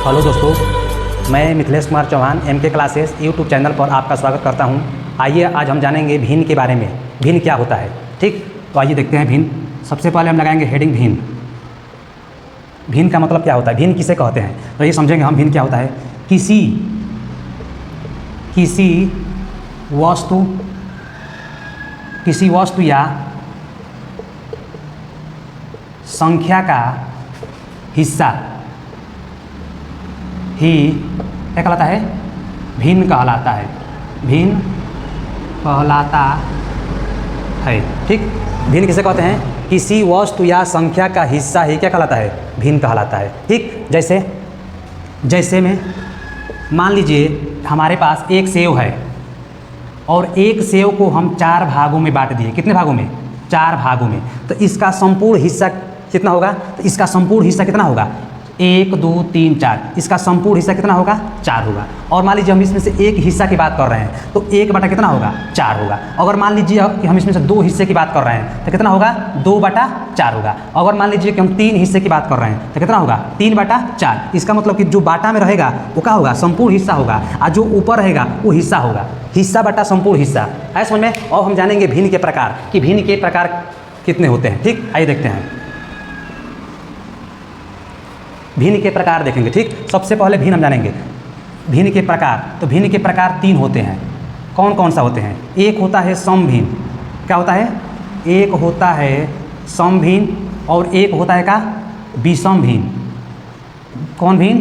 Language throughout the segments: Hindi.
हेलो दोस्तों, मैं Mithilesh Kumar Chauhan MK classes YouTube channel पर आपका स्वागत करता हूं। आइए आज हम जानेंगे भिन्न के बारे में। भिन्न क्या होता है, ठीक। तो आइए देखते हैं भिन्न। सबसे पहले हम लगाएंगे हेडिंग भिन्न। भिन्न का मतलब क्या होता है, भिन्न किसे कहते हैं, तो ये समझेंगे हम भिन्न क्या होता है। किसी वस्तु या संख्या का हिस्सा ही क्या कहलाता है, भिन्न कहलाता है। भिन्न कहलाता है, ठीक। भिन्न किसे कहते हैं, किसी वस्तु या संख्या का हिस्सा ही क्या कहलाता है, भिन्न कहलाता है, ठीक। जैसे में मान लीजिए हमारे पास एक सेव है और एक सेव को हम 4 भागों में बांट दिए। कितने भागों में, 4 भागों में। तो इसका संपूर्ण हिस्सा कितना होगा, तो इसका संपूर्ण हिस्सा कितना होगा, 1 2 3 4। इसका संपूर्ण हिस्सा कितना होगा, 4 होगा। और मान लीजिए हम इसमें से एक हिस्सा की बात कर रहे हैं तो 1 बटा कितना होगा, 4 होगा। अगर मान लीजिए कि हम इसमें से 2 हिस्से की बात कर रहे हैं तो कितना होगा, 2 बटा 4 होगा। अगर मान लीजिए कि हम 3 हिस्से की बात कर रहे हैं तो कितना होगा, 3 बटा 4। इसका मतलब कि जो बाटा में रहेगा वो क्या होगा, संपूर्ण हिस्सा होगा, और जो ऊपर रहेगा वो हिस्सा होगा। हिस्सा बटा संपूर्ण हिस्सा है समझ में। और हम जानेंगे भिन्न के प्रकार कि भिन्न के प्रकार कितने होते हैं, ठीक। आइए देखते हैं भिन्न के प्रकार देखेंगे, ठीक। सबसे पहले भिन्न हम जानेंगे भिन्न के प्रकार। तो भिन्न के प्रकार 3 होते हैं। कौन कौन सा होते हैं, एक होता है समभिन्न। क्या होता है, एक होता है समभिन्न और एक होता है क्या, विषम भिन्न। कौन भिन्न,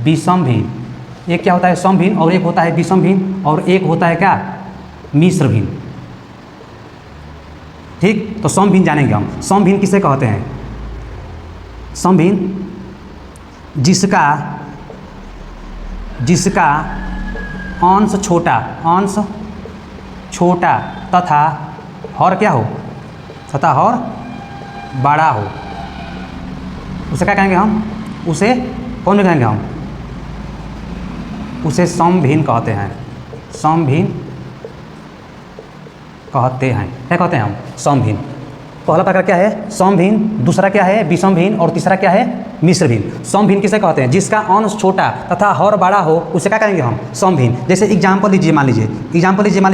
विषम भिन्न। एक क्या होता है समभिन्न और एक होता है विषम भिन्न और एक होता है क्या, मिश्र भिन्न, ठीक। तो समभिन्न जानेंगे हम। समभिन्न किसे कहते हैं, समभिन्न जिसका अंश छोटा तथा हर क्या हो, तथा हर बड़ा हो, उसे क्या कहेंगे हम, उसे कौन में कहेंगे हम, उसे समभिन्न कहते हैं। समभिन्न कहते हैं, क्या कहते हैं हम, समभिन्न। पहला प्रकार क्या है, समभिन्न। दूसरा क्या है, विषम भिन्न। और तीसरा क्या है, मिश्र भिन्न। समभिन्न किसे कहते हैं, जिसका अंश छोटा तथा हर बड़ा हो, उसे क्या कहेंगे हम, समभिन्न। जैसे एग्जाम्पल लीजिए, मान लीजिए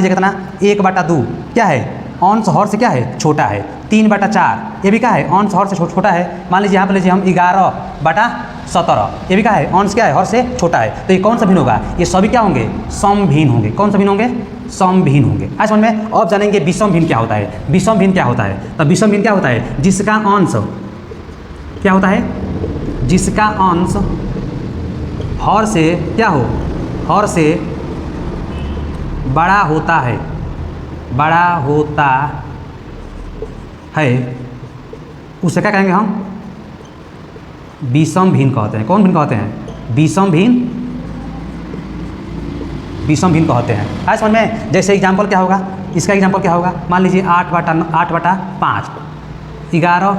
कितना, 1 बटा 2 क्या है, अंश हर से क्या है, छोटा है। 3 बटा 4 ये भी क्या है, अंश हर से छोटा है। मान लीजिए यहाँ पर लीजिए हम 11 बटा 17 ये भी क्या है, अंश क्या है, हर से छोटा है। तो ये कौन सा भिन्न होगा, ये सभी क्या होंगे, समभिन्न होंगे। कौन सा भिन्न होंगे, समभिन्न होंगे। आज समझ में। अब जानेंगे विषम भिन्न क्या होता है। विषम भिन्न क्या होता है, तो विषम भिन्न क्या होता है, जिसका अंश क्या होता है, जिसका अंश हर से क्या हो, हर से बड़ा होता है, उसे क्या कहेंगे हम, विषम भिन्न कहते हैं। कौन भिन्न कहते हैं, विषम भिन्न कहते हैं। आज समझ में। जैसे एग्जाम्पल क्या होगा, इसका एग्जाम्पल क्या होगा, मान लीजिए 8 बटा 5, 11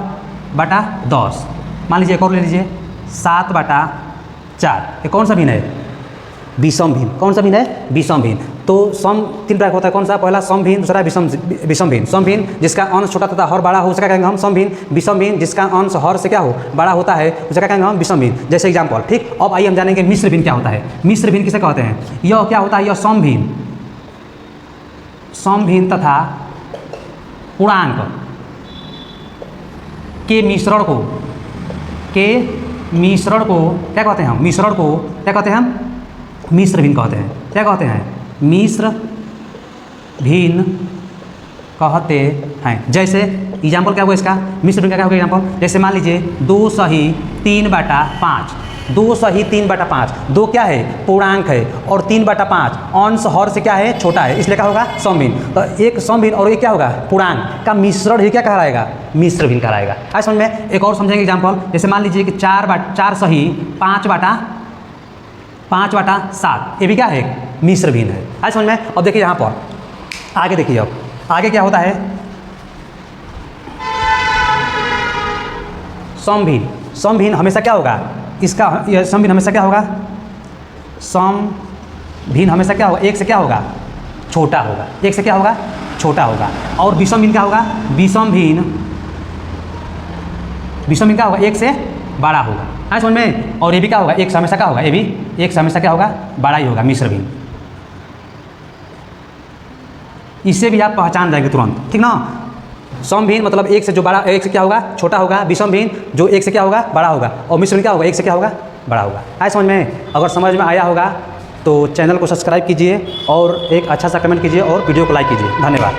बटा 10। मान लीजिए एक और ले लीजिए 7 बटा 4। ये कौन सा भिन्न है, विषम भिन्न। कौन सा भिन्न है, विषम भिन्न। तो सम 3 प्रकार होता है। कौन सा, पहला समभिन्न, दूसरा विषम भिन्न। समभिन्न जिसका अंश छोटा तथा हर बड़ा हो, उसे क्या कहेंगे हम, समभिन्न। विषम भिन्न जिसका अंश हर से क्या हो, बड़ा होता है, उसे क्या कहेंगे हम, विषम भिन्न। जैसे एग्जाम्पल, ठीक। अब आइए हम जानेंगे मिश्र भिन्न क्या होता है। मिश्र भिन्न किसे कहते हैं, यह क्या होता है, यह समभिन्न तथा पूर्णांक के मिश्रण को क्या कहते हैं हम, मिश्रण को क्या कहते हैं हम, मिश्र भिन्न कहते हैं। क्या कहते हैं, मिश्र भिन्न कहते हैं। जैसे एग्जाम्पल क्या होगा इसका, मिश्र भिन्न क्या होगा एग्जाम्पल, जैसे मान लीजिए 2 सही 3 बटा 5। 2 सही 3 बटा 5, 2 क्या है, पूर्णांक है, और 3 बटा 5 अंश हर से क्या है, छोटा है, इसलिए क्या होगा, समभिन्न। तो एक समभिन्न और एक क्या होगा, पूर्णांक का मिश्रण ही क्या कहलाएगा, मिश्र भिन्न कहलाएगा। आज समझ में। एक और समझेंगे एग्जाम्पल, जैसे मान लीजिए कि 4 सही 5 बटा 7 ये भी क्या है, मिश्र भिन्न है। आज समझ में। अब देखिए यहाँ पर आगे देखिए, अब आगे क्या होता है, समभिन्न। समभिन्न हमेशा क्या होगा, इसका यह समभिन्न हमेशा क्या होगा, समभिन्न हमेशा क्या होगा, एक से क्या होगा, छोटा होगा। एक से क्या होगा, छोटा होगा। और विषम भिन्न क्या होगा, विषम भिन्न क्या होगा, एक से बड़ा होगा। आए समझ में। और ये भी क्या होगा, एक हमेशा क्या होगा, ये भी एक हमेशा क्या होगा, बड़ा ही होगा, मिश्र भिन्न। इससे भी आप पहचान जाएंगे तुरंत, ठीक ना। सम भिन्न मतलब एक से जो बड़ा, एक से क्या होगा, छोटा होगा। विषम भिन्न जो एक से क्या होगा, बड़ा होगा। और मिश्र भिन्न क्या होगा, एक से क्या होगा, बड़ा होगा। आए समझ में। अगर समझ में आया होगा तो चैनल को सब्सक्राइब कीजिए और एक अच्छा सा कमेंट कीजिए और वीडियो को लाइक कीजिए। धन्यवाद।